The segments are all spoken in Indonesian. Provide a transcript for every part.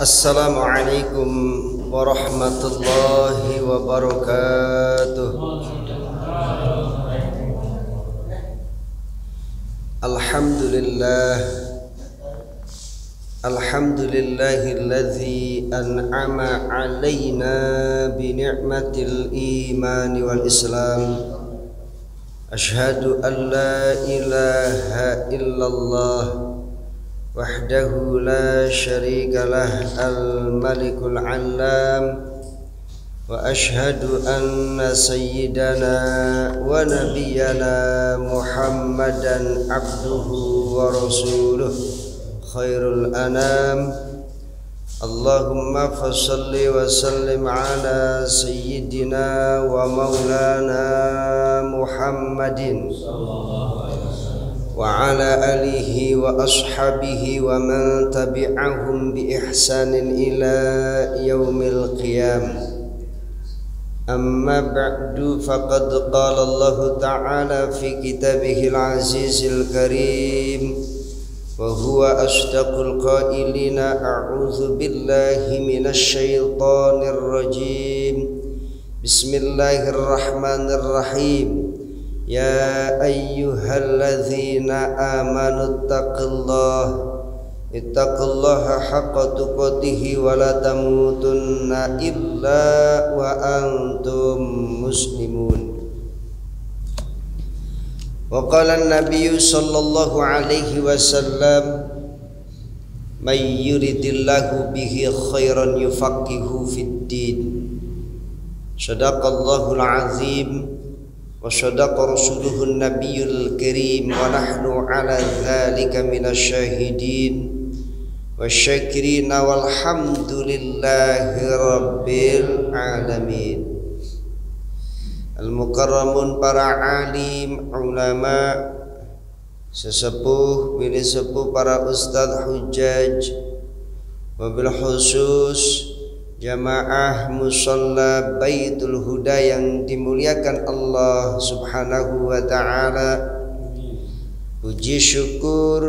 Assalamualaikum warahmatullahi wabarakatuh. Alhamdulillahilladzi an'ama alaina bi ni'matil iman wal islam. Ashhadu an la ilaha illallah wahdahu la syarika lah al-malikul allam wa ashhadu anna sayyidana wa nabiyyana Muhammadan abduhu wa rasuluh khairul anam. Allahumma fassalli wa sallim ala sayyidina wa maulana Muhammadin wa ala alihi wa ashabihi wa man tabi'ahum bi ihsanin ila yaumil qiyamah. Amma ba'du, faqad qala Allah ta'ala fi kitabihil azizil karim wa huwa asdaqul qailina a'udzu billahi minasy syaithanir rajim. Bismillahirrahmanirrahim. Ya ayyuhalladzina amanu ittaqullaha haqqa tuqatih wa la tamutunna illa wa antum muslimun. Wa qala an-nabiy sallallahu alaihi wasallam may yuridillahu bihi khairan yufaqihu fid din. Shadaqallahul azim wa sadaqa rasuluhun nabiyul karim wa nahnu ala dzalika minasyahidin wasyakirina walhamdulillahi rabbil alamin. Al-mukarramun, para alim, ulama, sesepuh, bini sepuh, para ustadz, hujjaj, wabil khusus jamaah musalla Baitul Huda yang dimuliakan Allah Subhanahu wa ta'ala. Puji syukur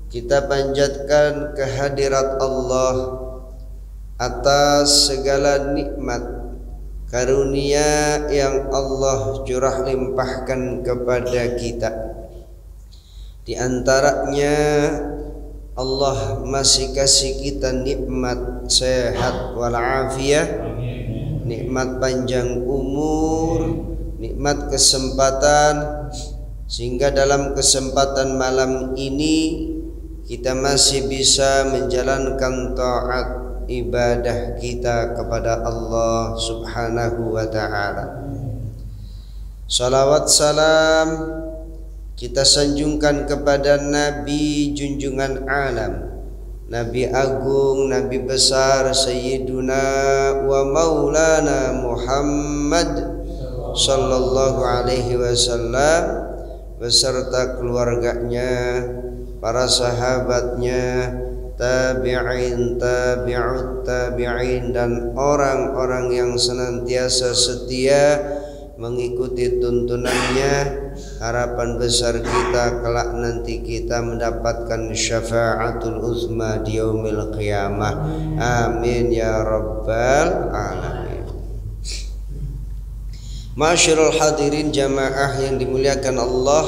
kita panjatkan kehadirat Allah atas segala nikmat karunia yang Allah curah limpahkan kepada kita. Di antaranya Allah masih kasih kita nikmat sehat walafiat, nikmat panjang umur, nikmat kesempatan, sehingga dalam kesempatan malam ini kita masih bisa menjalankan taat ibadah kita kepada Allah Subhanahu wa ta'ala. Salawat salam kita sanjungkan kepada Nabi junjungan alam, Nabi agung, Nabi besar, Sayyiduna wa Maulana Muhammad sallallahu alaihi wasallam beserta keluarganya, para sahabatnya, tabi'in, tabi'ut tabi'in, dan orang-orang yang senantiasa setia mengikuti tuntunannya. Harapan besar kita kelak nanti kita mendapatkan syafa'atul uzma di yaumil qiyamah. Amin ya rabbal alamin. Ma'asyiral hadirin jamaah yang dimuliakan Allah,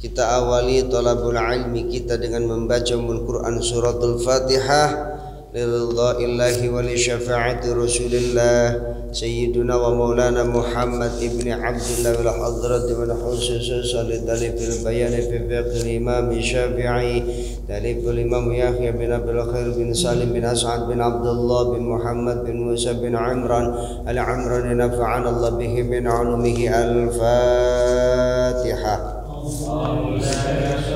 kita awali thalabul ilmi kita dengan membaca Al-Quran suratul Fatihah lillahi wa li syafa'ati Rasulillah Sayyiduna wa Maulana Muhammad ibni Abdullah wal hadrati wal khusus salidalifil bayani fi fiqhil imam Syafi'i dalifil imam Yahya bin Abil Khair bin Salim bin As'ad bin Abdullah bin Muhammad bin Musa bin Imran al-Amrani nafa'ana Allah bihi min ulumihi. Al-Fatihah.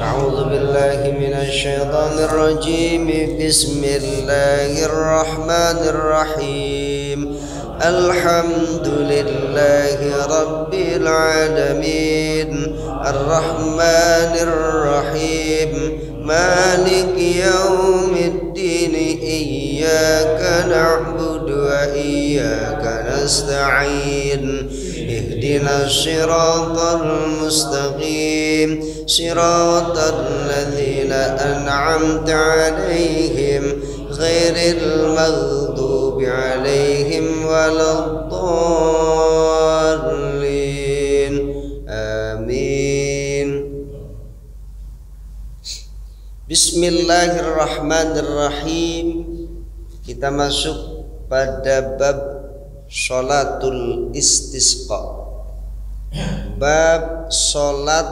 A'udzu billahi minasy syaithanir rajim. Bismillahirrahmanirrahim. Alhamdulillahi rabbil alamin. Arrahmanir rahim. Maliki yaumiddin. Iyyaka na'budu wa iyyaka nasta'in. Ihdinas siratal mustaqim. Siratal ladzina an'amta 'alaihim ghairil maghdubi alaihim waladdallin. Amin. Bismillahirrahmanirrahim. Kita masuk pada bab sholatul istisqa. Bab sholat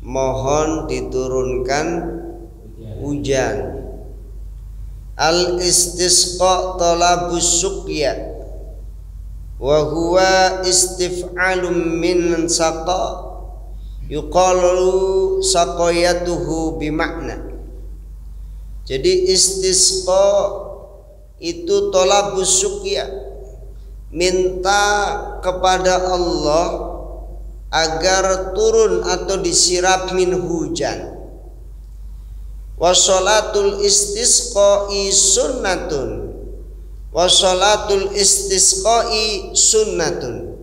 mohon diturunkan hujan. Al istisqa talabus suqya wa huwa istif'alun min saqa yuqalu saqayatuhu bimakna. Jadi istisqa itu talabus suqya, minta kepada Allah agar turun atau disiramin hujan. Wa sholatul istisqa'i sunnatun. Wa sholatul istisqa'i sunnatun.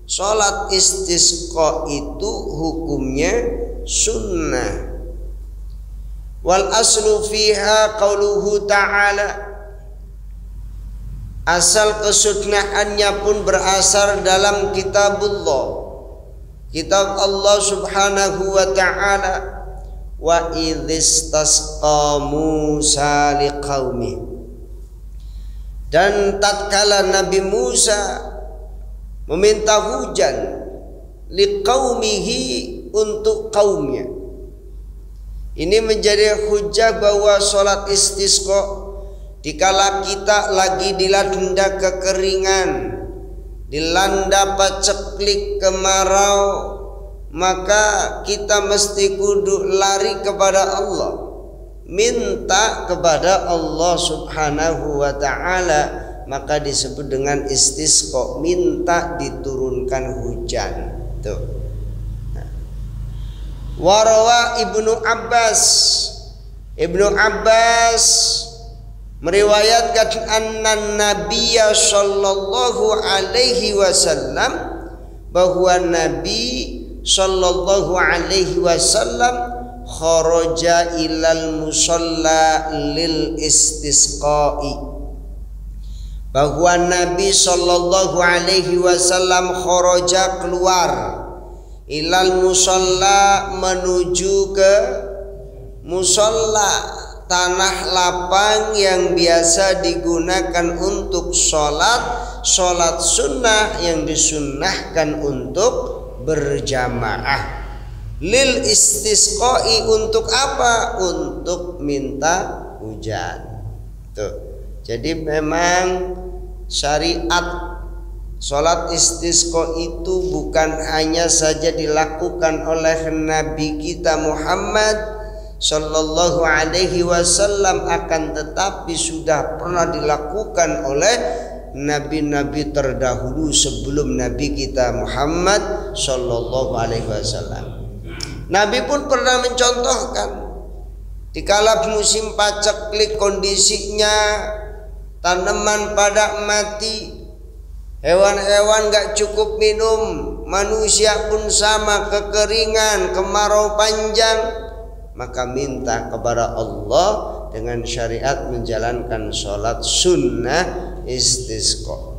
Sholat istisqa itu hukumnya sunnah. Wal aslu fiha qauluhu ta'ala. Asal kesunnahannya pun berasal dalam kitabullah, kitab Allah subhanahu wa ta'ala. Wa idhistasqa Musa liqaumi. Dan tatkala Nabi Musa meminta hujan liqaumihi, untuk kaumnya. Ini menjadi hujah bahwa sholat istisqa dikala kita lagi dilanda kekeringan, dilanda paceklik kemarau, maka kita mesti kudu lari kepada Allah, minta kepada Allah subhanahu wa ta'ala. Maka disebut dengan istisqa, minta diturunkan hujan. Tuh. Warawa Ibnu Abbas meriwayatkan anna Nabiyya sallallahu alaihi wasallam, bahwa Nabi sallallahu alaihi wasallam kharaja ilal musalla lil istisqa'i, bahwa Nabi sallallahu alaihi wasallam kharaja, keluar, ilal musalla, menuju ke musalla, tanah lapang yang biasa digunakan untuk sholat sunnah yang disunnahkan untuk berjamaah. Lil istisqa'i, untuk apa? Untuk minta hujan. Tuh. Jadi memang syariat sholat istisqa itu bukan hanya saja dilakukan oleh Nabi kita Muhammad sallallahu alaihi wasallam, akan tetapi sudah pernah dilakukan oleh nabi-nabi terdahulu sebelum Nabi kita Muhammad sallallahu alaihi wasallam. Nabi pun pernah mencontohkan dikala musim paceklik, kondisinya tanaman pada mati, hewan-hewan gak cukup minum, manusia pun sama, kekeringan, kemarau panjang, maka minta kepada Allah dengan syariat menjalankan sholat sunnah istisqa.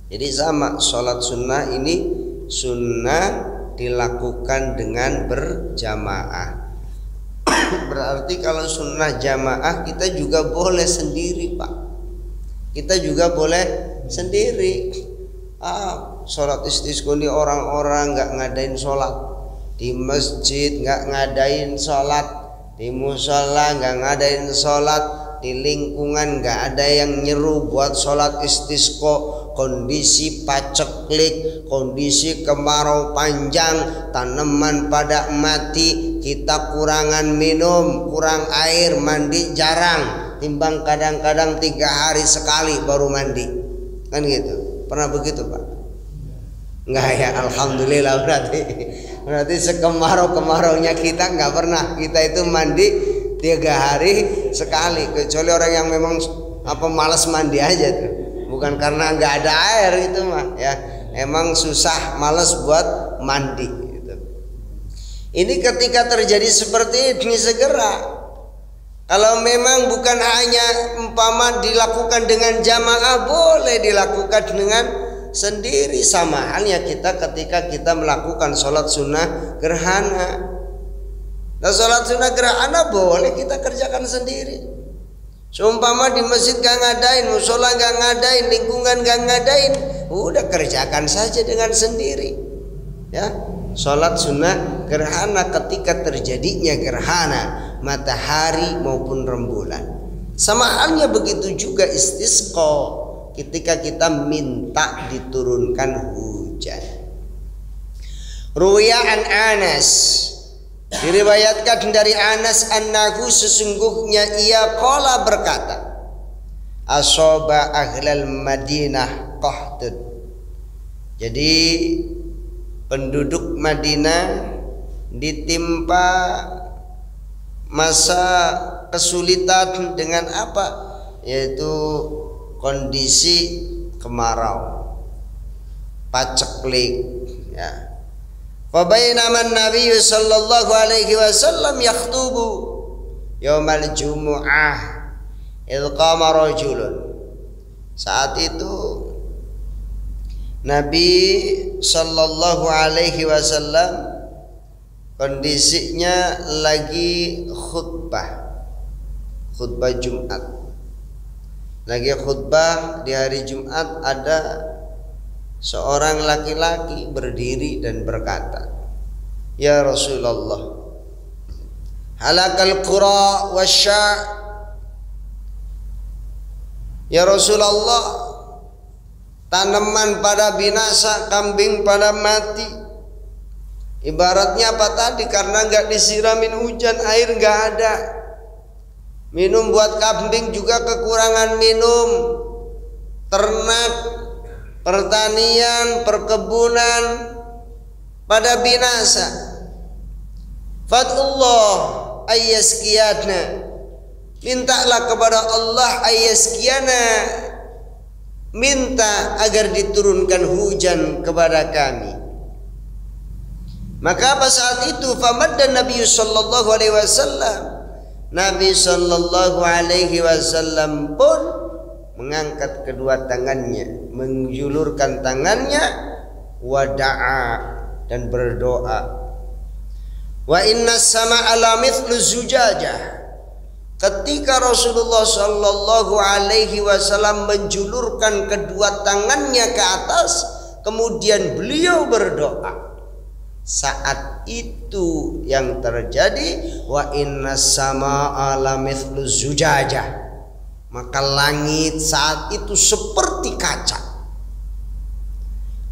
Jadi sama, sholat sunnah ini sunnah dilakukan dengan berjamaah. Berarti kalau sunnah jamaah kita juga boleh sendiri, Pak. Kita juga boleh sendiri. Sholat istisqa ini orang-orang nggak ngadain sholat di masjid, nggak ngadain sholat di musola, nggak ngadain sholat di lingkungan, nggak ada yang nyeru buat sholat istisqa. Kondisi paceklik, kondisi kemarau panjang, tanaman pada mati, kita kurangan minum, kurang air, mandi jarang, timbang kadang-kadang 3 hari sekali baru mandi, kan gitu. Pernah begitu, Pak? Enggak ya, alhamdulillah. Berarti sekemarau-kemaraunya kita nggak pernah kita itu mandi 3 hari sekali, kecuali orang yang memang malas mandi aja tuh. Bukan karena nggak ada air itu mah ya, emang susah, malas buat mandi gitu. Ini ketika terjadi seperti ini segera, Kalau memang bukan hanya umpama dilakukan dengan jamaah, boleh dilakukan dengan sendiri. Sama halnya kita ketika kita melakukan sholat sunnah gerhana. Nah, sholat sunnah gerhana boleh kita kerjakan sendiri. Seumpama di masjid gak ngadain, musola gak ngadain, lingkungan gak ngadain, udah kerjakan saja dengan sendiri. Ya, sholat sunnah gerhana ketika terjadinya gerhana matahari maupun rembulan. Sama halnya begitu juga istisqa ketika kita minta diturunkan hujan. Ruwiya an Anas, diriwayatkan dari Anas annahu sesungguhnya ia qala berkata, asaba ahlal Madinah qahtun. Jadi penduduk Madinah ditimpa masa kesulitan dengan apa? Yaitu kondisi kemarau, paceklik, ya. Fa bainama an-nabiy sallallahu alaihi wasallam yakhtubu yaumal jumu'ah idh qama rajulun. Saat itu Nabi sallallahu alaihi wasallam kondisinya lagi khutbah Jumat. Lagi khutbah di hari Jumat, ada seorang laki-laki berdiri dan berkata, "Ya Rasulullah, halakal qura wasya." Ya Rasulullah, tanaman pada binasa, kambing pada mati. Ibaratnya apa tadi? Karena nggak disiramin hujan, air nggak ada. Minum buat kambing juga kekurangan minum. Ternak, pertanian, perkebunan pada binasa. Fatullah ayyaskiyana, mintalah kepada Allah ayyaskiyana, minta agar diturunkan hujan kepada kami. Maka pada saat itu famaddan Nabi sallallahu alaihi wasallam, Nabi sallallahu alaihi wasallam pun mengangkat kedua tangannya, menjulurkan tangannya, wada'a, dan berdoa. Wa inna sama'a la mithlu zujajah. Ketika Rasulullah sallallahu alaihi wasallam menjulurkan kedua tangannya ke atas, kemudian beliau berdoa. Saat itu yang terjadi, wa inna samaa'a la mithlu zujajah, maka langit saat itu seperti kaca.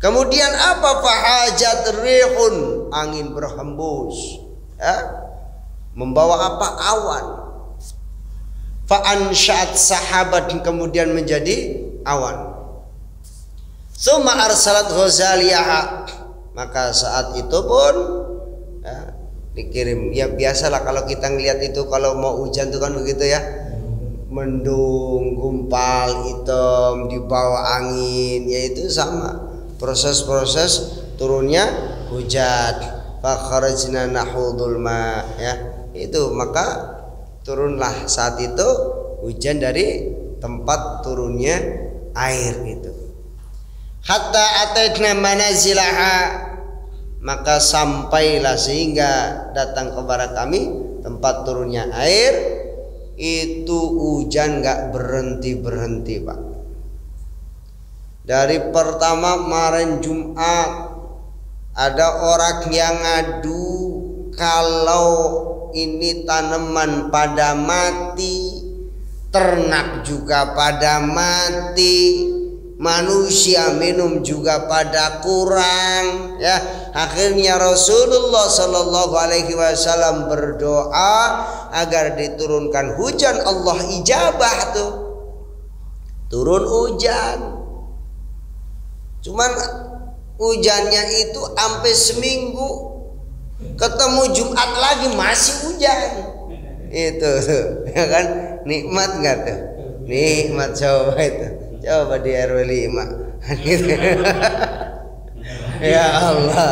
Kemudian apa? Fahajat rihun, angin berhembus, ya, membawa apa? Awan. Fa'ansya'at sahabat, kemudian menjadi awan. Summa arsalat ghazaliyah, maka saat itu pun ya, dikirim. Ya biasalah kalau kita ngelihat itu, kalau mau hujan itu kan begitu ya, mendung, gumpal, hitam, dibawa angin, yaitu sama proses-proses turunnya hujan. Fakharajna nahudul ma, ya itu, maka turunlah saat itu hujan dari tempat turunnya air itu. Hatta ataitna manazilaha, maka sampailah sehingga datang kepada kami tempat turunnya air. Itu hujan gak berhenti-berhenti, Pak. Dari pertama kemarin Jumat, ada orang yang ngadu kalau ini tanaman pada mati, ternak juga pada mati, manusia minum juga pada kurang, ya. Akhirnya Rasulullah sallallahu alaihi wasallam berdoa agar diturunkan hujan. Allah ijabah tuh, turun hujan. Cuman hujannya itu sampai seminggu, ketemu Jumat lagi masih hujan. Itu tuh, ya kan, nikmat nggak tuh? Nikmat, coba itu. Coba di RW 5 gitu. Ya Allah.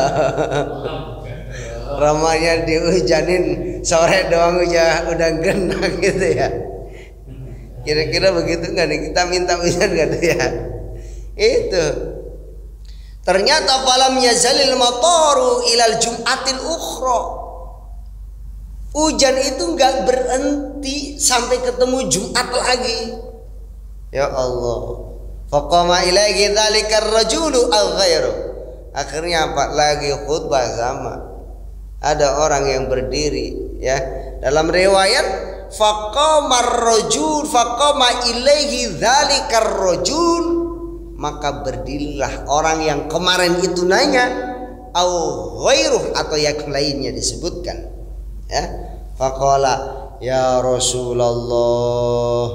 Ramanya dihujanin sore doang udah genang gitu ya. Kira-kira begitu nggak nih, kita minta hujan nggak tuh ya? Itu ternyata falam yazalil mataru ilal jum'atil ukhra. Hujan itu nggak berhenti sampai ketemu Jumat lagi. Ya Allah. Faqama ilaihi dzalikar rajulu aw ghairu. Akhirnya apa lagi khutbah sama ada orang yang berdiri ya. Dalam riwayat faqama ilaihi dzalikar rajul, maka berdirilah orang yang kemarin itu nanya au ghairuh atau yang lainnya disebutkan ya. Faqala ya Rasulullah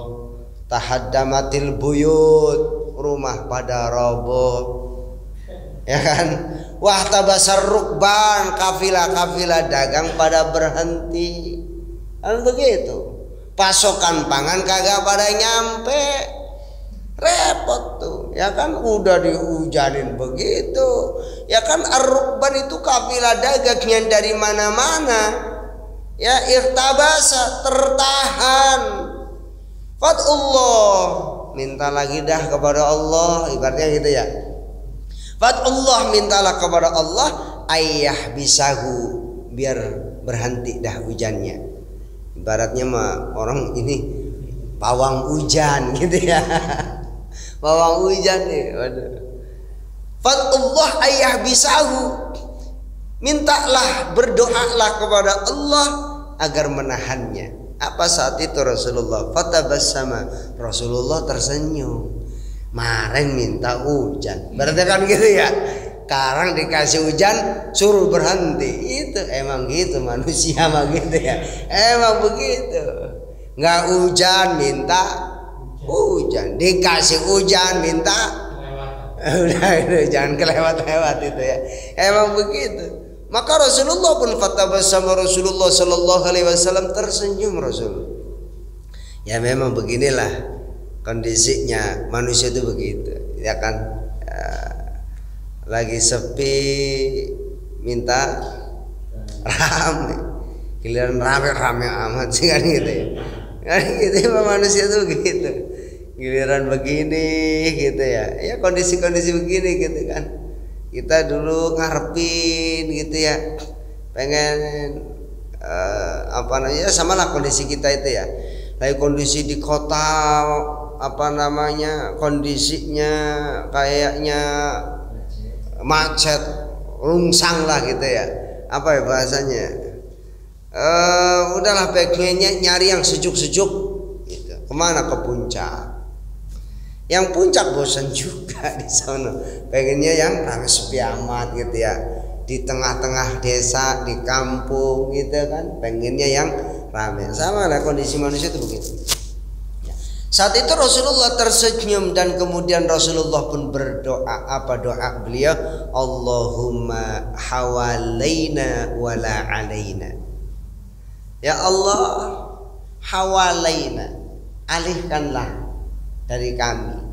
tahaddamatil buyut, rumah pada roboh ya kan. Wah tabasar rukban, kafilah-kafilah dagang pada berhenti kan begitu. Pasokan pangan kagak pada nyampe, repot tuh ya kan. Udah dihujanin begitu ya kan. Ar-rukban itu kafilah dagang yang dari mana-mana ya. Irtabasa, tertahan. Fatullah, minta lagi dah kepada Allah, ibaratnya gitu ya. Fatullah, mintalah kepada Allah ayah bisahu, biar berhenti dah hujannya. Ibaratnya mah orang ini pawang hujan gitu ya. Pawang hujan nih. Waduh. Fatullah ayah bisahu, mintalah, berdoalah kepada Allah agar menahannya. Apa saat itu Rasulullah fatabassama, Rasulullah tersenyum. Kemarin minta hujan, berarti kan gitu ya. Sekarang dikasih hujan suruh berhenti. Itu emang gitu manusia mah gitu ya. Emang begitu. Nggak hujan minta hujan, dikasih hujan minta udah itu jangan kelewat-lewat itu ya. Emang begitu. Maka Rasulullah pun fatabassama, Rasulullah sallallahu alaihi wasallam tersenyum Rasul. Ya memang beginilah kondisinya manusia itu begitu ya kan. Lagi sepi minta rame, giliran rame amat sih kan gitu ya. Kan gitu manusia itu begitu. Giliran begini gitu ya. Ya kondisi-kondisi begini gitu kan. Kita dulu ngarepin gitu ya, pengen apa namanya, samalah kondisi kita itu ya. Lagi kondisi di kota apa namanya, kondisinya kayaknya macet, rungsang lah gitu ya. Apa ya bahasanya? Udahlah pengennya nyari yang sejuk-sejuk gitu. Kemana? Ke puncak. Yang puncak bosan juga di sana. Pengennya yang rame sepi amat gitu ya. Di tengah-tengah desa, di kampung gitu kan. Pengennya yang rame. Sama lah kondisi manusia itu begitu. Saat itu Rasulullah tersenyum dan kemudian Rasulullah pun berdoa. Apa doa beliau? Allahumma hawalaina wala alaina. Ya Allah, hawalaina, alihkanlah dari kami.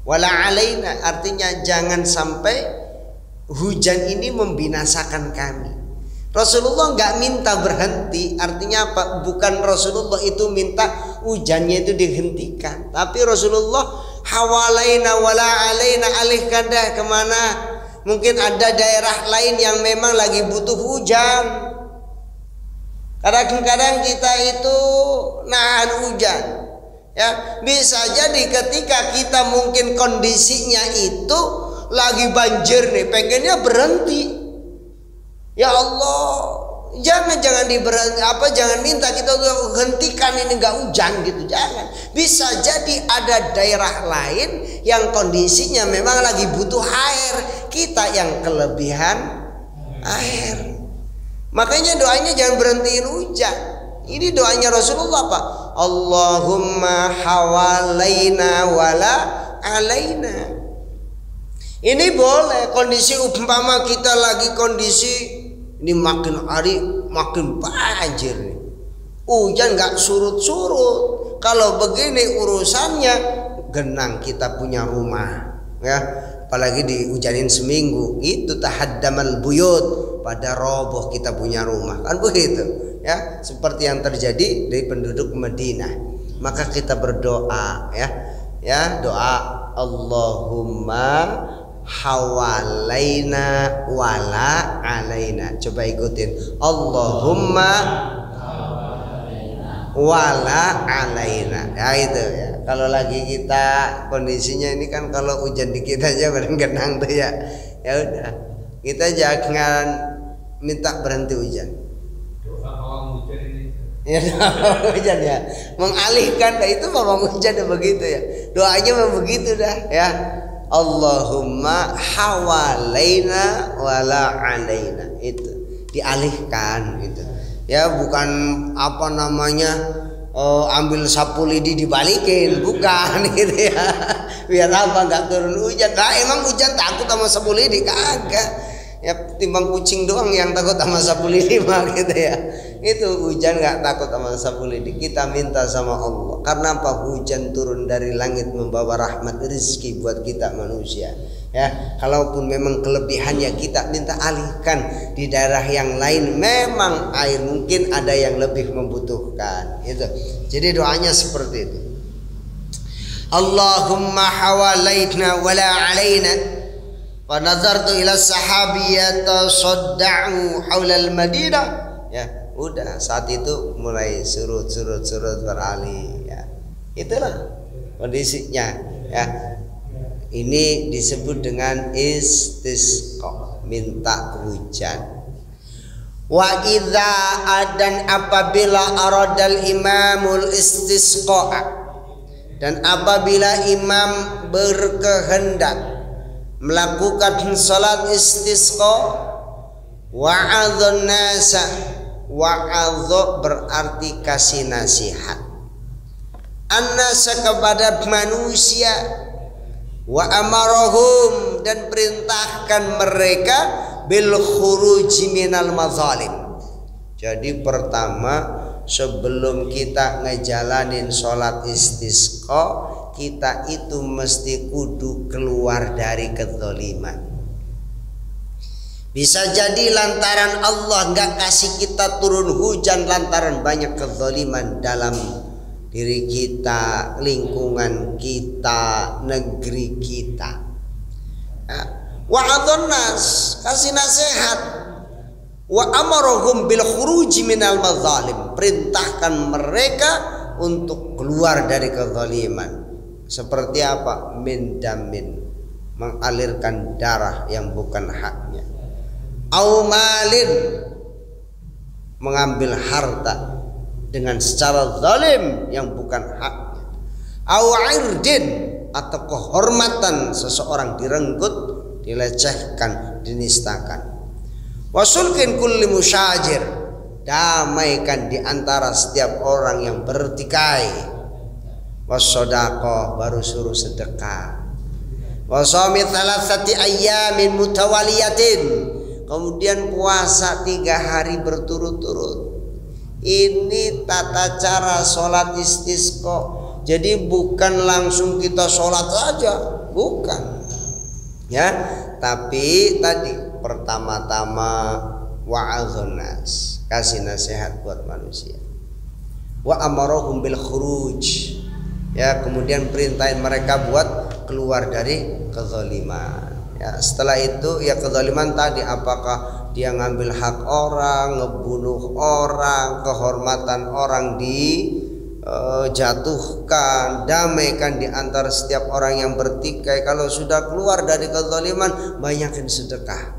Wala alaina, artinya jangan sampai hujan ini membinasakan kami. Rasulullah nggak minta berhenti, artinya apa? Bukan Rasulullah itu minta hujannya itu dihentikan, tapi Rasulullah hawalaina wala alaina, alihkan dah kemana. Mungkin ada daerah lain yang memang lagi butuh hujan. Kadang-kadang kita itu nahan hujan. Ya, bisa jadi ketika kita mungkin kondisinya itu lagi banjir nih, pengennya berhenti. Ya Allah, jangan diberhenti, jangan minta kita hentikan ini nggak hujan gitu, jangan. Bisa jadi ada daerah lain yang kondisinya memang lagi butuh air, kita yang kelebihan air. Makanya doanya jangan berhentiin hujan. Ini doanya Rasulullah apa? Allahumma hawalaina wala alaina. Ini boleh kondisi umpama kita lagi kondisi ini makin hari makin banjir nih. Hujan nggak surut-surut. Kalau begini urusannya genang kita punya rumah ya. Apalagi dihujanin seminggu itu tahaddamal buyut, daripada roboh kita punya rumah, kan begitu ya, seperti yang terjadi dari penduduk Madinah. Maka kita berdoa ya doa Allahumma hawalaina wala alaina. Coba ikutin, Allahumma wala alaina. Ya itu ya. Kalau lagi kita kondisinya ini kan, kalau hujan dikit aja badan genang tuh ya. Ya udah, kita jangan minta berhenti hujan. Doa awal hujan ini. Ya doa hujan ya. Mengalihkan, nah itu memang hujan begitu ya. Doanya memang begitu dah ya. Allahumma hawalaina wala alaina. Itu dialihkan gitu. Ya bukan apa namanya ambil sapu lidi dibalikin, bukan gitu ya. Biar apa nggak turun hujan. Nah emang hujan takut sama sapu lidi? Kagak. Ya timbang kucing doang yang takut sama sapu lidi mah gitu ya. Itu hujan nggak takut sama sapu lidi. Kita minta sama Allah. Karena apa? Hujan turun dari langit membawa rahmat rezeki buat kita manusia. Ya, kalaupun memang kelebihannya kita minta alihkan di daerah yang lain. Memang air mungkin ada yang lebih membutuhkan. Itu. Jadi doanya seperti itu. Allahumma hawalaina wala alaina. Wa nazartu ila sahabi yatasadda'u haula al-Madinah. Ya, udah saat itu mulai surut beralih ya. Itulah kondisinya ya. Ini disebut dengan istisqa, minta hujan. Wa idza adan apabila aradal imamul istisqa, dan apabila imam berkehendak melakukan salat istisqa, wa'adhan nasa, wa'adha berarti kasih nasihat, an-nasa kepada manusia, wa amarahum dan perintahkan mereka bil khuruji minal mazalim. Jadi pertama sebelum kita ngejalanin sholat istisqa, kita itu mesti kudu keluar dari kezaliman. Bisa jadi lantaran Allah nggak kasih kita turun hujan lantaran banyak kezaliman dalam diri kita, lingkungan kita, negeri kita. Wa'adhan nas, kasih nasihat. Wa amarahum bil khuruji minal mazalim, perintahkan mereka untuk keluar dari kezaliman. Seperti apa? Min damin, mengalirkan darah yang bukan haknya. Au malin, mengambil harta dengan secara zalim yang bukan haknya. Au irdin, atau kehormatan seseorang direnggut, dilecehkan, dinistakan. Wasulkin kulli musyajir, damaikan di antara setiap orang yang bertikai. Wasodaqah, baru suruh sedekah. Wasami thalathati ayyamin mutawaliyatin, kemudian puasa 3 hari berturut-turut. Ini tata cara sholat istisqa. Jadi bukan langsung kita sholat saja, bukan ya, tapi tadi pertama-tama wa'adhan nas, kasih nasihat buat manusia. Wa amarahum bil khuruj, ya, kemudian perintahin mereka buat keluar dari kezaliman. Ya, setelah itu ya kezaliman tadi, apakah dia ngambil hak orang, ngebunuh orang, kehormatan orang dijatuhkan, damaikan di antara setiap orang yang bertikai. Kalau sudah keluar dari kezaliman, banyakin sedekah.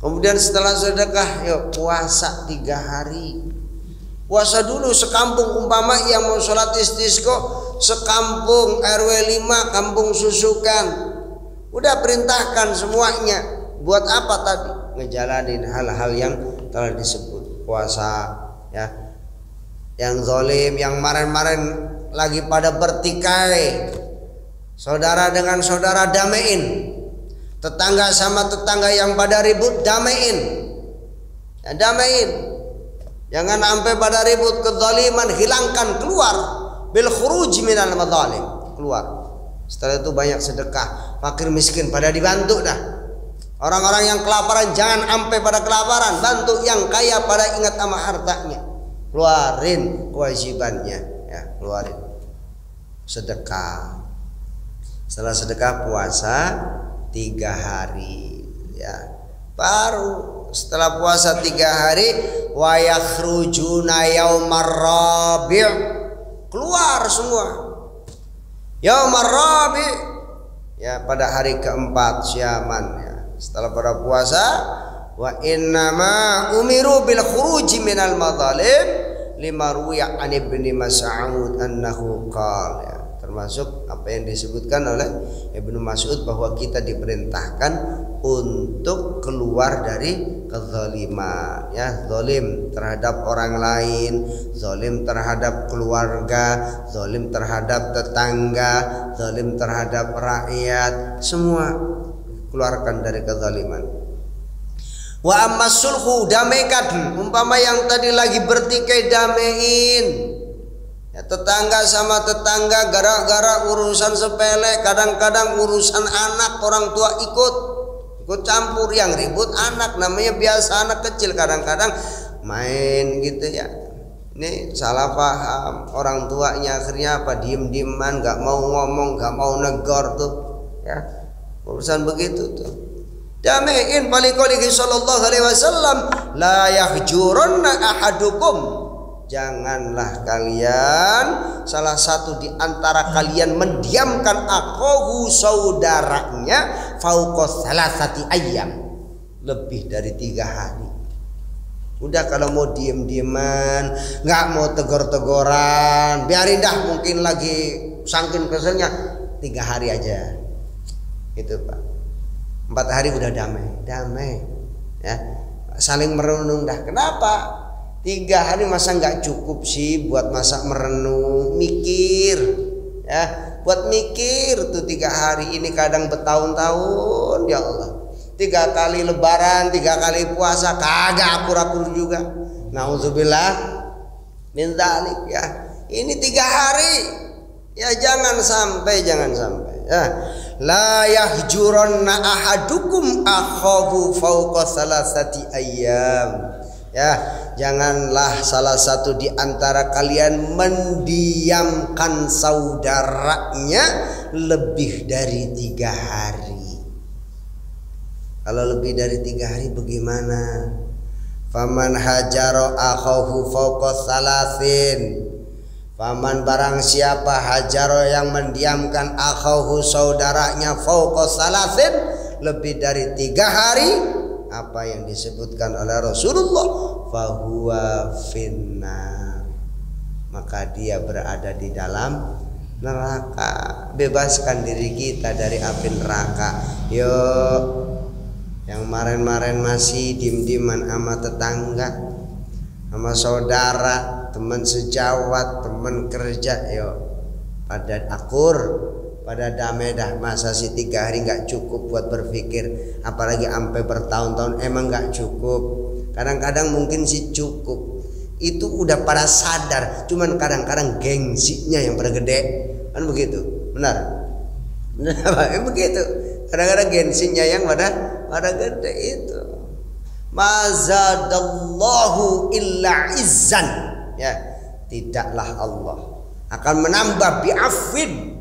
Kemudian setelah sedekah, yuk puasa 3 hari. Puasa dulu sekampung, umpama yang mau sholat istisqa sekampung, RW 5 kampung Susukan. Udah perintahkan semuanya. Buat apa tadi? Ngejalanin hal-hal yang telah disebut. Puasa ya. Yang zalim, yang kemarin-kemarin lagi pada bertikai, saudara dengan saudara damaiin. Tetangga sama tetangga yang pada ribut damaiin. Ya, damaiin. Jangan sampai pada ribut, kezaliman hilangkan, keluar. Bil khuruj minal madzalim, keluar. Setelah itu banyak sedekah, fakir miskin pada dibantu dah. Orang-orang yang kelaparan jangan sampai pada kelaparan. Bantu yang kaya pada ingat sama hartanya. Keluarin kewajibannya, ya, keluarin. Sedekah. Setelah sedekah puasa 3 hari, ya. Baru setelah puasa 3 hari wa yakhrujuna yaumar rabi', keluar semua. Yaumar rabi', ya, pada hari keempat Syaban, ya. Setelah pada puasa, wa innama umiru bil khuruji minal madhalim lima ruya an ibni Mas'ud annahu qala, ya. Termasuk apa yang disebutkan oleh Ibnu Mas'ud bahwa kita diperintahkan untuk keluar dari kezaliman, ya, zalim terhadap orang lain, zalim terhadap keluarga, zalim terhadap tetangga, zalim terhadap rakyat, semua keluarkan dari kezaliman. Wa ammas sulhu, damaikan. Umpama yang tadi lagi bertikai, damaiin. Ya, tetangga sama tetangga gara-gara urusan sepele, kadang-kadang urusan anak orang tua ikut campur, yang ribut anak, namanya biasa anak kecil, kadang-kadang main gitu, ya. Ini salah paham orang tuanya, akhirnya apa, diem-dieman, nggak mau ngomong, nggak mau negor tuh, ya. Urusan begitu tuh damaiin. Paling-paling sallallahu alaihi wasallam, la yahjurunna ahadukum, janganlah kalian, salah satu di antara kalian mendiamkan akhahu, saudaranya, fauqa salasati ayyam, lebih dari 3 hari. Udah, kalau mau diem-dieman, nggak mau tegor-tegoran, biarin dah, mungkin lagi saking keselnya, 3 hari aja. Itu Pak, 4 hari udah damai, ya, saling merenung dah. Kenapa 3 hari masa nggak cukup sih buat masak merenung, mikir, ya, buat mikir tuh 3 hari ini, kadang bertahun-tahun, ya Allah, 3 kali lebaran, 3 kali puasa, kagak akur-akur juga. Nauzubillah min dzalik, ya. Ini 3 hari, ya, jangan sampai, ya. La yahjuranna ahadukum akhahu fauqa salasati ayyam, ya, janganlah salah satu di antara kalian mendiamkan saudaranya lebih dari 3 hari. Kalau lebih dari 3 hari bagaimana? Faman hajaro akhahu fauqa salasin, paman barang siapa hajaro yang mendiamkan akhahu, saudaranya, fauqa salasin, lebih dari 3 hari, apa yang disebutkan oleh Rasulullah, fahuwa finnar, maka dia berada di dalam neraka. Bebaskan diri kita dari api neraka. Yuk, yang kemarin-kemarin masih diem-dieman sama tetangga, sama saudara, teman sejawat, teman kerja, yuk pada akur, pada damai dah. Masa sih 3 hari nggak cukup buat berpikir, apalagi sampai bertahun-tahun, emang nggak cukup. Kadang-kadang mungkin sih cukup, itu udah pada sadar, cuman kadang-kadang gengsinya yang pada gede, kan begitu, benar? Benar, begitu. Kadang-kadang gengsinya yang pada gede itu. Mazadallahu illa izzan, ya, tidaklah Allah akan menambah bi'afwin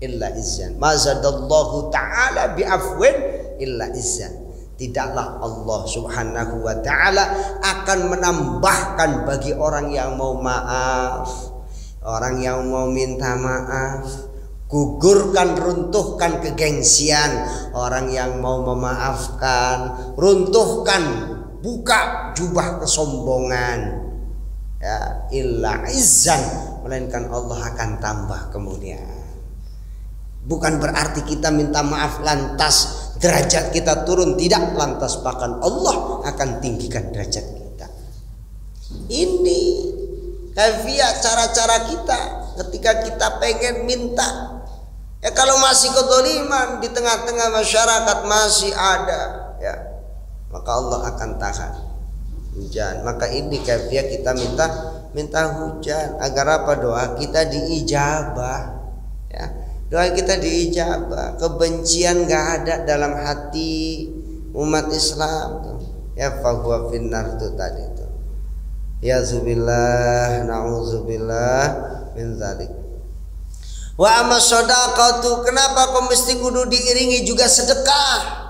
illa izzan. Mazadallahu ta'ala bi'afwin illa izzan. Tidaklah Allah subhanahu wa ta'ala akan menambahkan bagi orang yang mau maaf, orang yang mau minta maaf, gugurkan, runtuhkan kegengsian. Orang yang mau memaafkan, runtuhkan, buka jubah kesombongan, ya, illa izzan, melainkan Allah akan tambah kemuliaan. Bukan berarti kita minta maaf lantas derajat kita turun, tidak, lantas bahkan Allah akan tinggikan derajat kita. Ini kafiat cara-cara kita ketika kita pengen minta. Ya, kalau masih kezaliman di tengah-tengah masyarakat masih ada, ya, maka Allah akan tahan hujan. Maka ini kafiat kita minta hujan agar apa? Doa kita diijabah, ya. Doa kita diijabah, kebencian gak ada dalam hati, umat Islam tuh. Ya fahuwa finnar tuh tadi tuh. Ya zubillah, na'udzubillah min dzalik. Wa amma shadaqatu, kenapa kau mesti kudu diiringi juga sedekah?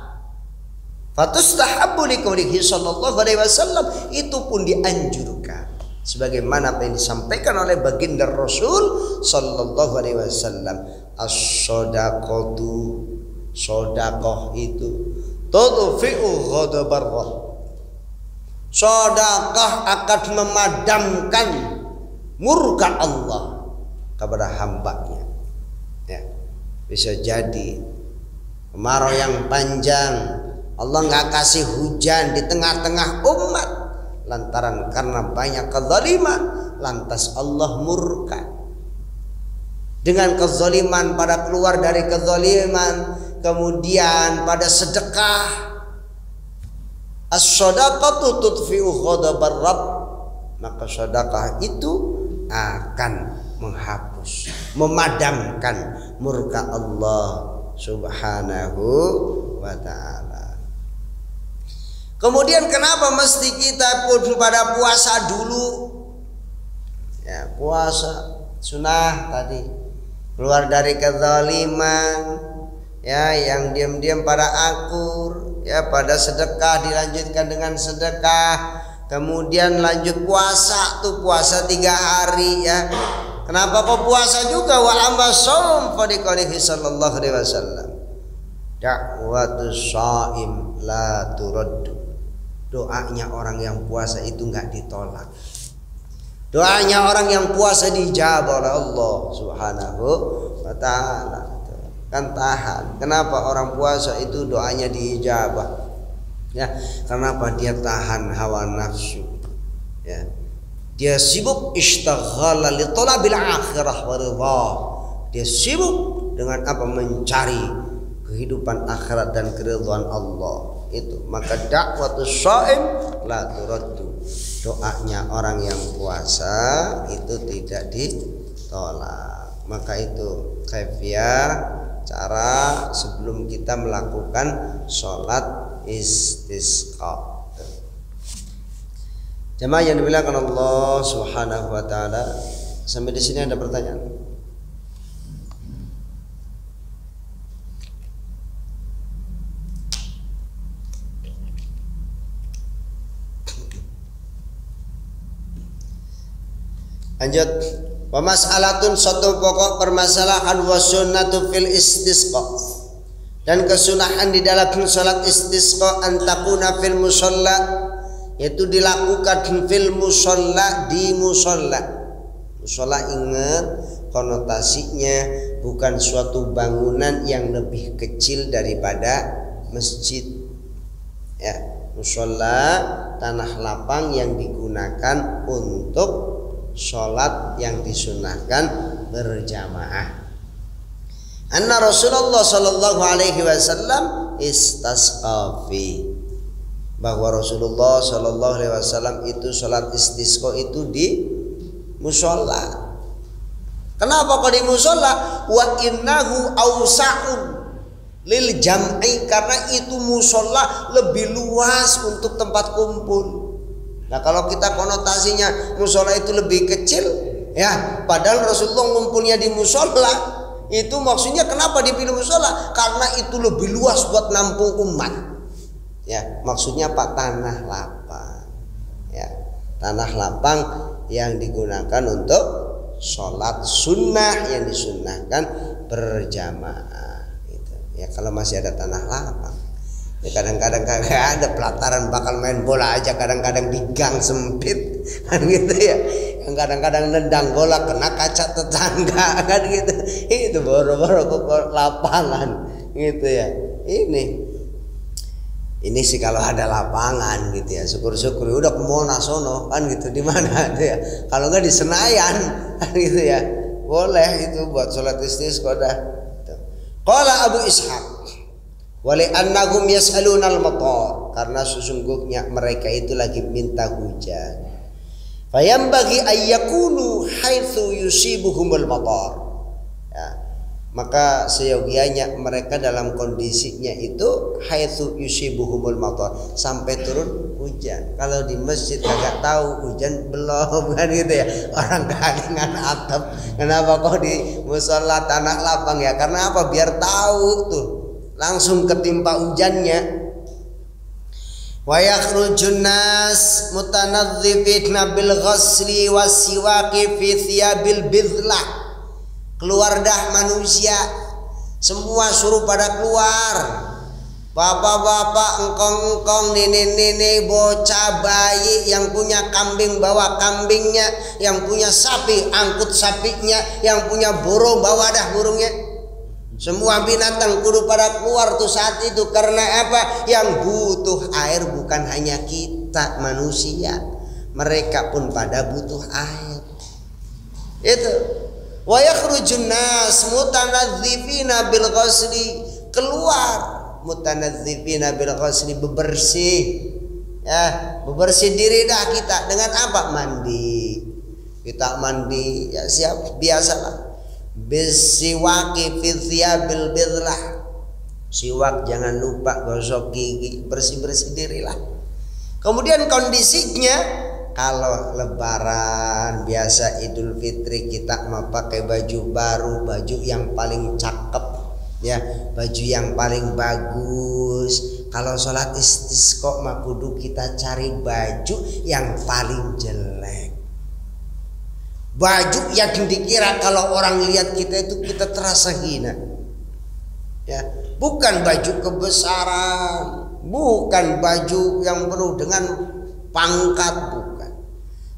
Fatustahabbu liqaulihi sallallahu alaihi wasallam, itu pun dianjurkan sebagaimana apa yang disampaikan oleh baginda Rasul sallallahu alaihi wasallam, as-shadaqatu, sedekah itu tudfi'u ghadabar rabb, sedekah akan memadamkan murka Allah kepada hambanya. Ya, bisa jadi kemarau yang panjang, Allah nggak kasih hujan di tengah-tengah umat lantaran karena banyak kezaliman, lantas Allah murka dengan kezaliman pada keluar dari kezaliman, kemudian pada sedekah. As-shadaqatu tudfi'u ghadabar rabb, maka sedekah itu akan menghapus, memadamkan murka Allah subhanahu wa ta'ala. Kemudian kenapa mesti kita pun pada puasa dulu? Ya, puasa sunnah tadi, keluar dari kezaliman, ya, yang diam-diam pada akur, ya, pada sedekah dilanjutkan dengan sedekah, kemudian lanjut puasa tuh, puasa 3 hari ya. Kenapa kok puasa juga? Wa amma shaum fa liqaulihi sallallahu alaihi wasallam, da'watus shaim la turaddu. Doanya orang yang puasa itu nggak ditolak. Doanya orang yang puasa dijawab oleh Allah subhanahu wa ta'ala. Kan tahan. Kenapa orang puasa itu doanya diijabah? Ya, kenapa dia tahan hawa nafsu? Ya, dia sibuk ishtaghala li talabil akhirah wa ridha. Dia sibuk dengan apa? Mencari kehidupan akhirat dan keridhaan Allah. Itu maka dakwatus shaim la turaddu, doanya orang yang puasa itu tidak ditolak. Maka itu kaifiah, cara sebelum kita melakukan sholat istisqa. Jemaah yang dimuliakan Allah subhanahu wa ta'ala, sampai di sini ada pertanyaan? Lanjut. Wa mas'alatun, satu pokok permasalahan, wa sunnatu fil istisqa, dan kesunahan di dalam salat istisqa, antakuna fil musalla, yaitu dilakukan fil musalla, di musalla. Musalla, ingat konotasinya bukan suatu bangunan yang lebih kecil daripada masjid. Ya, musalla tanah lapang yang digunakan untuk sholat yang disunahkan berjamaah. Anna Rasulullah sallallahu alaihi wasallam istasqa fi, bahwa Rasulullah sallallahu alaihi wasallam itu sholat istisqa itu di musola. Kenapa kok di musola? Wa innahu awsa'un lil jam'i, karena itu musola lebih luas untuk tempat kumpul. Nah, kalau kita konotasinya musola itu lebih kecil, ya, padahal Rasulullah ngumpulnya di musola, itu maksudnya kenapa dipilih musola? Karena itu lebih luas buat nampung umat. Ya, maksudnya Pak, tanah lapang. Ya, tanah lapang yang digunakan untuk sholat sunnah yang disunnahkan berjamaah. Gitu. Ya, kalau masih ada tanah lapang. Ya, kadang-kadang kagak ada, pelataran bakal main bola aja kadang-kadang di gang sempit kan gitu ya. Yang kadang-kadang nendang bola kena kaca tetangga kan gitu. Itu baru-baru lapangan gitu ya. Ini sih kalau ada lapangan gitu ya. Syukur-syukur udah ke Monas sono kan gitu, di mana tuh ya. Kalau enggak di Senayan kan gitu ya. Boleh itu buat sholat istisqa dah. Qala Abu Ishaq, wali annahum yas'aluna al-matar, karena sesungguhnya mereka itu lagi minta hujan. Fayambaghi ayyakunu haitsu yusibuhumul matar. Ya, maka seyogianya mereka dalam kondisinya itu haitsu yusibuhumul matar, sampai turun hujan. Kalau di masjid kagak tahu hujan belum kan gitu ya, orang kehalingan atap. Kenapa kok di musola tanah lapang ya? Karena apa? Biar tahu tuh langsung ketimpa hujannya. Wa yakhrujun nas mutanadzifina bil ghasli wasiwaqi fi thiyabil bidlah. Keluar dah manusia, semua suruh pada keluar. Bapak-bapak, engkong-engkong, nenek-nenek, bocah, bayi, yang punya kambing bawa kambingnya, yang punya sapi angkut sapinya, yang punya burung bawa dah burungnya. Semua binatang kudu pada keluar tuh saat itu. Karena apa? Yang butuh air bukan hanya kita manusia, mereka pun pada butuh air. Itu. Wa yakhrujun nas mutanadzifina bil ghasli, keluar mutanadzifina bil ghasli, bebersih ya, bebersih diri dah kita dengan apa? Mandi. Kita mandi ya, siap biasalah. Bisiwaki fi thiyabil bidlah, siwak jangan lupa, gosok gigi, bersih-bersih diri lah. Kemudian kondisinya kalau lebaran biasa Idul Fitri kita mau pakai baju baru, baju yang paling cakep ya, baju yang paling bagus. Kalau sholat istisqa mah kudu kita cari baju yang paling jelek, baju yang dikira kalau orang lihat kita itu kita terasa hina ya, bukan baju kebesaran, bukan baju yang penuh dengan pangkat, bukan,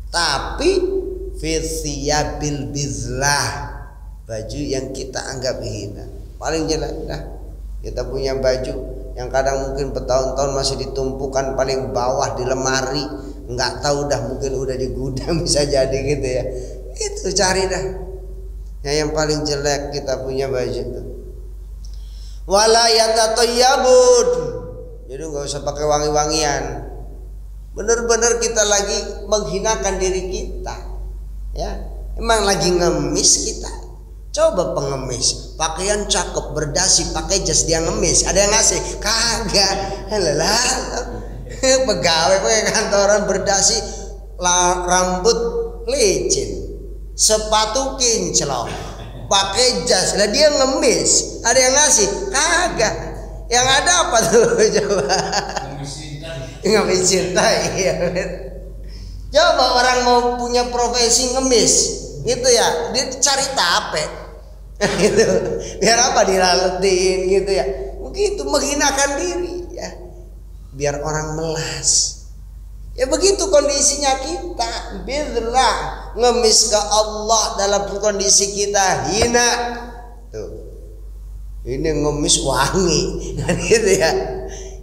tapi fithiyabil bizlah, baju yang kita anggap hina, paling jelek dah. Kita punya baju yang kadang mungkin bertahun-tahun masih ditumpukan paling bawah di lemari, nggak tahu dah, mungkin udah di gudang bisa jadi gitu ya. Itu cari dah yang paling jelek, kita punya baju itu. Wala yatatayyabun, jadi nggak usah pakai wangi-wangian. Bener-bener kita lagi menghinakan diri kita ya, emang lagi ngemis kita. Coba pengemis pakaian cakep berdasi pakai jas, dia ngemis, ada yang ngasih? Kagak. Lelah pegawai pakai kantoran berdasi, rambut licin, sepatu kinclong, pakai jas, lah dia ngemis, ada yang ngasih? Kagak. Yang ada apa tuh? Coba ngemis cinta, iya. Coba orang mau punya profesi ngemis gitu ya, dia cari tape gitu, biar apa? Dilaletin gitu ya, begitu menghinakan diri ya, biar orang melas ya. Begitu kondisinya kita, billah, ngemis ke Allah dalam kondisi kita hina tuh. Ini ngemis wangi kan gitu ya.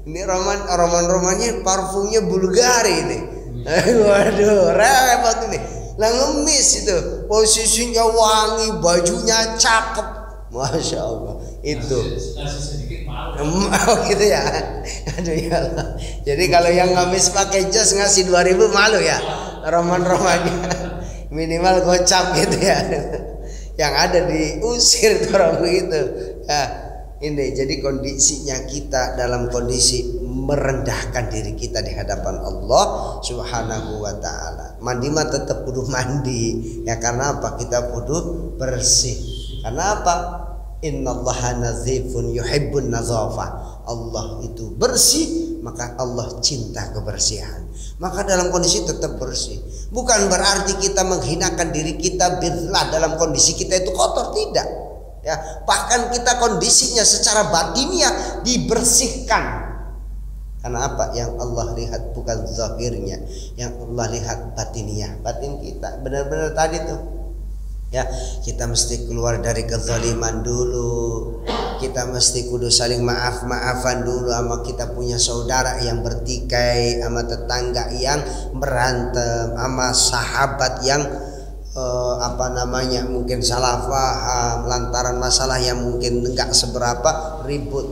Ini roman-romannya parfumnya Bulgari ini. Waduh, repot ini. Lah ngemis itu, posisinya wangi, bajunya cakep, masya Allah itu. Oh gitu ya. Aduh ya Allah. Jadi kalau yang ngemis pakai jas ngasih 2.000 malu ya. Roman-romannya minimal gocap gitu ya. Yang ada diusir orang begitu. Nah, ini jadi kondisinya kita dalam kondisi merendahkan diri kita di hadapan Allah Subhanahu wa taala. Mandi mah tetap kudu mandi ya, karena apa? Kita kudu bersih. Karena apa? Innallaha nazifun yuhibbun nazafah. Allah itu bersih, maka Allah cinta kebersihan. Maka dalam kondisi tetap bersih. Bukan berarti kita menghinakan diri kita billah dalam kondisi kita itu kotor, tidak. Ya, bahkan kita kondisinya secara batiniah dibersihkan. Karena apa? Yang Allah lihat bukan zahirnya, yang Allah lihat batiniah, batin kita. Benar-benar tadi tuh. Ya, kita mesti keluar dari kezaliman dulu. Kita mesti kudu saling maaf-maafan dulu sama kita punya saudara yang bertikai, sama tetangga yang berantem, sama sahabat yang mungkin salah paham lantaran masalah yang mungkin enggak seberapa, ribut,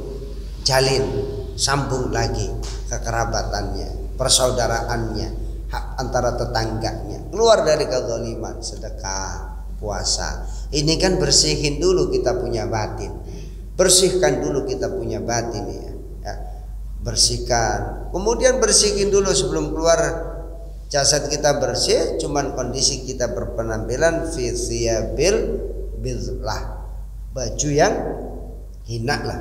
jalin, sambung lagi kekerabatannya, persaudaraannya, hak antara tetangganya. Keluar dari kezaliman, sedekah. puasa. Ini kan bersihin dulu kita punya batin. Bersihkan dulu kita punya batin ya. Bersihkan. Kemudian bersihin dulu sebelum keluar jasad kita bersih, cuman kondisi kita berpenampilan fi thiyabil bidlah. Baju yang hina lah.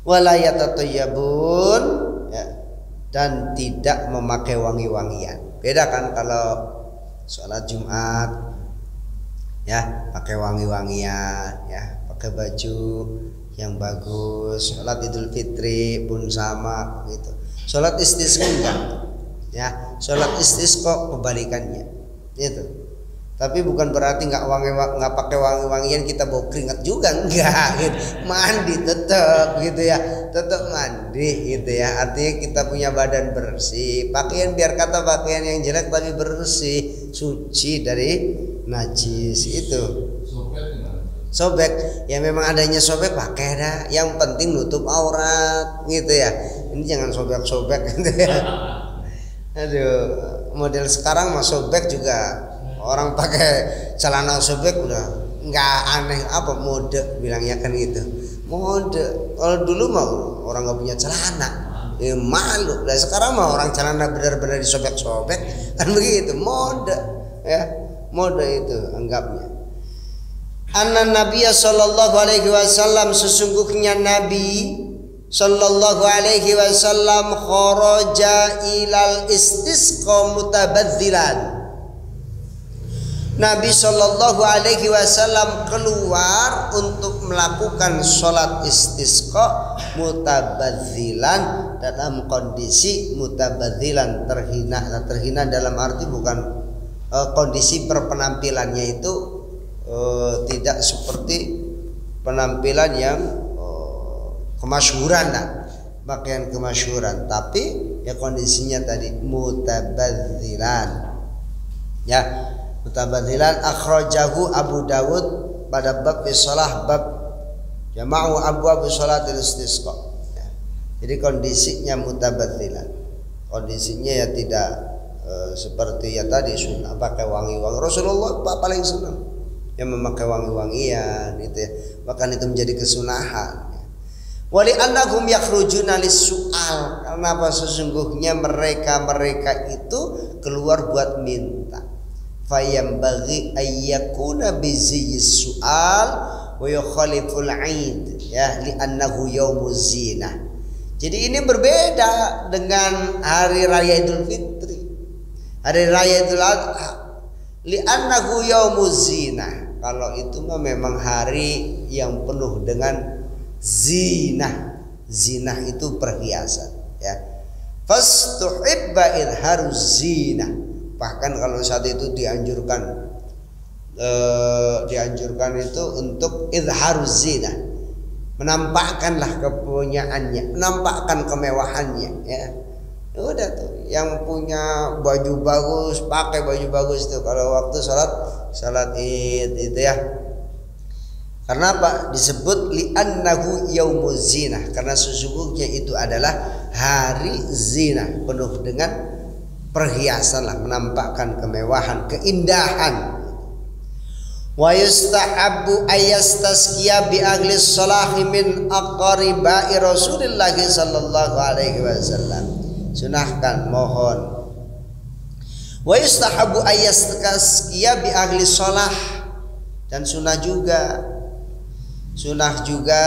Wala yatatayyabun ya, dan tidak memakai wangi-wangian. Beda kan kalau sholat Jumat ya pakai wangi-wangian ya, pakai baju yang bagus. Sholat Idul Fitri pun sama gitu. Sholat istisqa enggak ya, sholat istisqa kebalikannya gitu. Tapi bukan berarti nggak pakai wangi-wangian kita bau keringat juga, enggak gitu. Mandi tetap gitu ya, tetap mandi gitu ya. Artinya kita punya badan bersih, pakaian biar kata pakaian yang jelek tapi bersih, suci dari najis itu. Sobek ya, memang adanya sobek pakai dah, yang penting nutup aurat gitu ya. Ini jangan sobek-sobek gitu ya. Aduh, model sekarang mah sobek juga. Orang pakai celana sobek udah nggak aneh, apa mode bilangnya kan gitu, mode. Kalau dulu mah orang nggak punya celana ya malu. Dan sekarang mah orang celana benar-benar disobek-sobek kan begitu, mode ya, mode itu anggapnya. Anna Nabiya sallallahu alaihi wasallam, sesungguhnya Nabi sallallahu alaihi wasallam kharaja ilal istisqa mutabadzilan. Nabi Shallallahu Alaihi Wasallam keluar untuk melakukan sholat istisqa mutabadzilan, dalam kondisi mutabadzilan, terhina dalam arti bukan kondisi perpenampilannya itu tidak seperti penampilan yang kemasyhuran lah, pakaian kemasyhuran, tapi ya kondisinya tadi mutabadzilan ya. Mutabadzilan akhrajahu Abu Dawud pada bab shalah, bab jama'u abwab sholatil istisqa ya. Jadi kondisinya mutabadzilan, kondisinya ya tidak seperti ya tadi sunnah pakai wangi-wangi. Rasulullah paling senang yang memakai wangi-wangian itu ya, bahkan itu menjadi kesunahan. Wali annahum yakhrujuna lis-su'al, karena apa? Sesungguhnya mereka itu keluar buat minta. Fayambaghi ayyakuna biziyyis su'al wa yukhaliful 'id ya, li'annahu yaumuz zinah. Jadi ini berbeda dengan hari raya Idul Fitri, hari raya Idul Adha, li'annahu yaumuz zinah. Kalau itu mah memang hari yang penuh dengan zinah. Zinah itu perhiasan ya. Fastuhibba idharuz zinah. Bahkan kalau saat itu dianjurkan itu untuk idharuz zinah, menampakkanlah kepunyaannya, menampakkan kemewahannya ya. Udah tuh, yang punya baju bagus pakai baju bagus tuh kalau waktu salat Id itu ya. Karena apa? Disebut li'annahu yaumuz zinah, karena sesungguhnya itu adalah hari zina, penuh dengan perhiasan lah, menampakkan kemewahan, keindahan. Wa yustahabbu ayastasqiya bi ahli shalah min aqribai Rasulillah sallallahu alaihi wasallam. Sunahkan, mohon. Wa yustahabbu ayastasqiya bi ahli shalah, dan sunah juga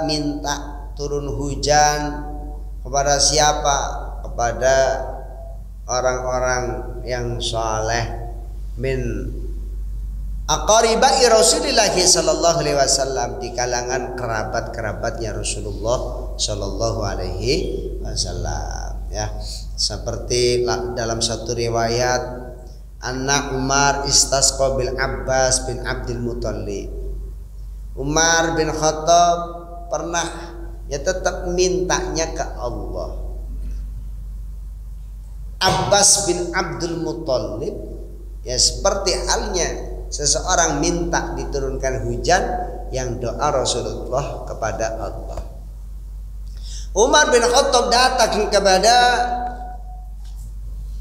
minta turun hujan kepada siapa? Kepada orang-orang yang saleh min aqaribai Rasulillah sallallahu alaihi wasallam, di kalangan kerabat-kerabatnya Rasulullah sallallahu alaihi wasallam ya. Seperti dalam satu riwayat, anna Umar istasqa bil Abbas bin Abdul Muttalib. Umar bin Khattab pernah ya tetap mintanya ke Allah. Abbas bin Abdul Muttalib ya seperti halnya seseorang minta diturunkan hujan, yang doa Rasulullah kepada Allah. Umar bin Khattab datang kepada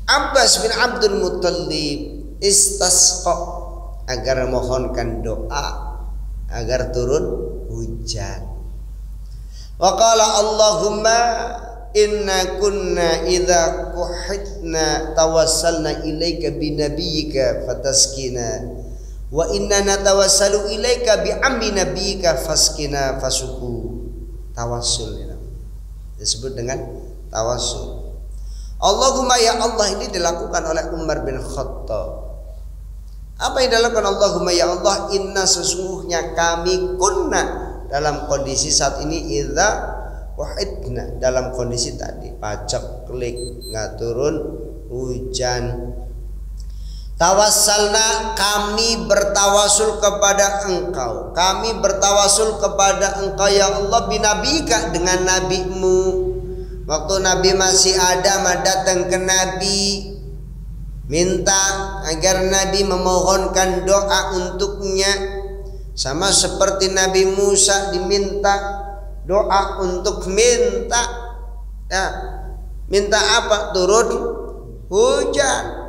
Abbas bin Abdul Muttalib, istasqa, agar mohonkan doa agar turun hujan. Wa qala Allahumma inna kunna idza quhitna tawassalna ilaika bi nabiyyika fataskina wa inna natawassalu ilaika bi ammi nabiyyika faskina fasuku. Tawassul disebut dengan tawassul. Allahumma ya Allah ini dilakukan oleh Umar bin Khattab. Apa yang dilakukan Allahumma ya Allah, inna sesungguhnya kami kunna dalam kondisi saat ini idza wahidna dalam kondisi tadi pacak klik nggak turun hujan. Tawassalna kami bertawasul kepada engkau, kami bertawasul kepada engkau ya Allah binabika dengan nabimu. Waktu Nabi masih ada, datang ke Nabi minta agar Nabi memohonkan doa untuknya, sama seperti Nabi Musa diminta doa untuk minta apa? Turun hujan.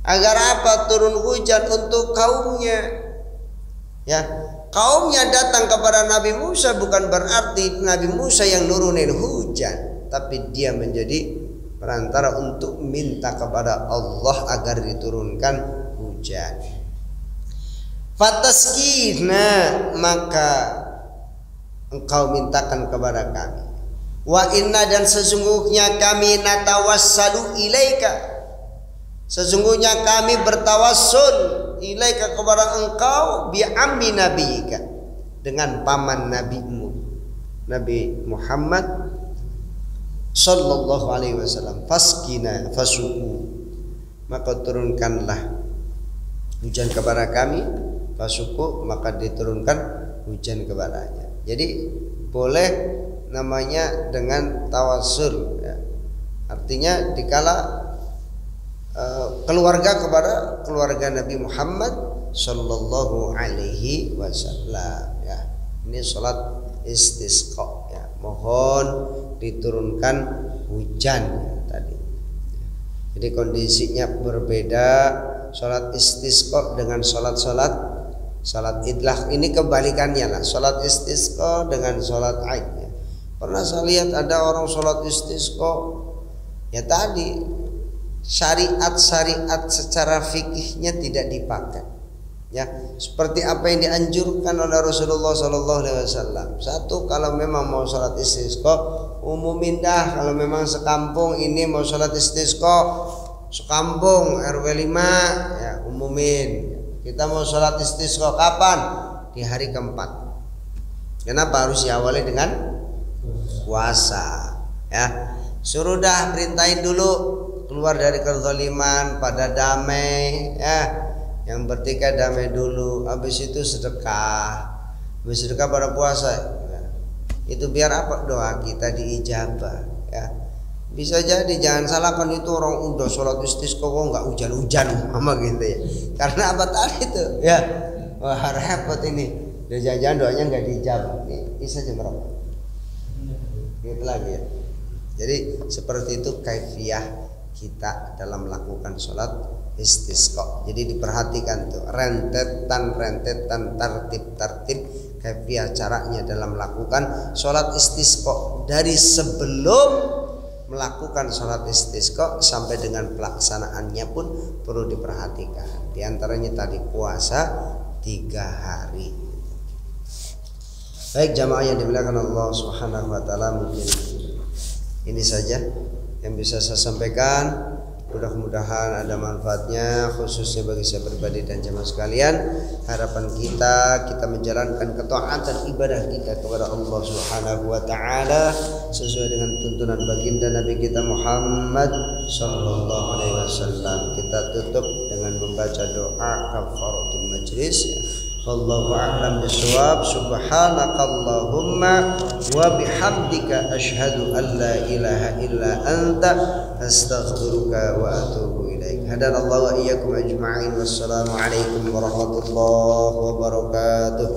Agar apa? Turun hujan untuk kaumnya. Ya, kaumnya datang kepada Nabi Musa bukan berarti Nabi Musa yang nurunin hujan, tapi dia menjadi perantara untuk minta kepada Allah agar diturunkan hujan. Fataskina maka engkau mintakan kepada kami. Wa inna dan sesungguhnya kami natawassalu ilaika, sesungguhnya kami bertawassul ilaika kepada engkau bi ammi nabiyika dengan paman nabimu Nabi Muhammad sallallahu alaihi wasallam. Faskina fasuku maka turunkanlah hujan kepada kami, fasuku maka diturunkan hujan kepadanya. Jadi boleh namanya dengan tawassul ya. Artinya dikala keluarga kepada keluarga Nabi Muhammad sallallahu alaihi wasallam ya. Ini salat istisqa ya, mohon diturunkan hujan ya, tadi. Jadi kondisinya berbeda salat istisqa dengan salat idlah. Ini kebalikannya lah, salat istisqa dengan salat id ya. Pernah saya lihat ada orang salat istisqa ya tadi syariat secara fikihnya tidak dipakai ya, seperti apa yang dianjurkan oleh Rasulullah sallallahu alaihi wasallam. Satu, kalau memang mau salat istisqa umumin dah. Kalau memang sekampung ini mau salat istisqa sekampung RW 5 ya, umumin. Kita mau salat istisqa kapan? Di hari keempat. Kenapa harus diawali dengan puasa ya? Suruh dah perintahin dulu keluar dari kezaliman pada damai ya, yang bertikai damai dulu, habis itu sedekah, habis sedekah pada puasa ya. Itu biar apa? Doa kita diijabah ya. Bisa jadi jangan salahkan itu orang udah sholat istisqa kok nggak hujan-hujan sama gitu ya, karena apa tadi itu ya. Wah repot ini, udah jangan doanya nggak diijabah. Ini bisa jam berapa? Gitu lagi ya. Jadi seperti itu kaifiah kita dalam melakukan sholat istisqa. Jadi diperhatikan tuh rentetan tertib kaifiah caranya dalam melakukan sholat istisqa, dari sebelum melakukan sholat istisqa sampai dengan pelaksanaannya pun perlu diperhatikan. Di antaranya tadi puasa 3 hari. Baik jamaah yang dimuliakan Allah Subhanahu wa taala, mungkin ini saja yang bisa saya sampaikan. Mudah-mudahan ada manfaatnya khususnya bagi saya pribadi dan jemaah sekalian. Harapan kita menjalankan ketaatan ibadah kita kepada Allah Subhanahu wa taala sesuai dengan tuntunan baginda Nabi kita Muhammad sallallahu alaihi wasallam. Kita tutup dengan membaca doa kafaratul majlis. Wallahu a'lam bishawab. Subhanakallahumma wa bihamdika asyhadu an la ilaha illa anta astaghfiruka wa atubu ilaik. Hadanallahu wa iyyakum ajma'in. Wassalamu alaikum warahmatullahi wabarakatuh.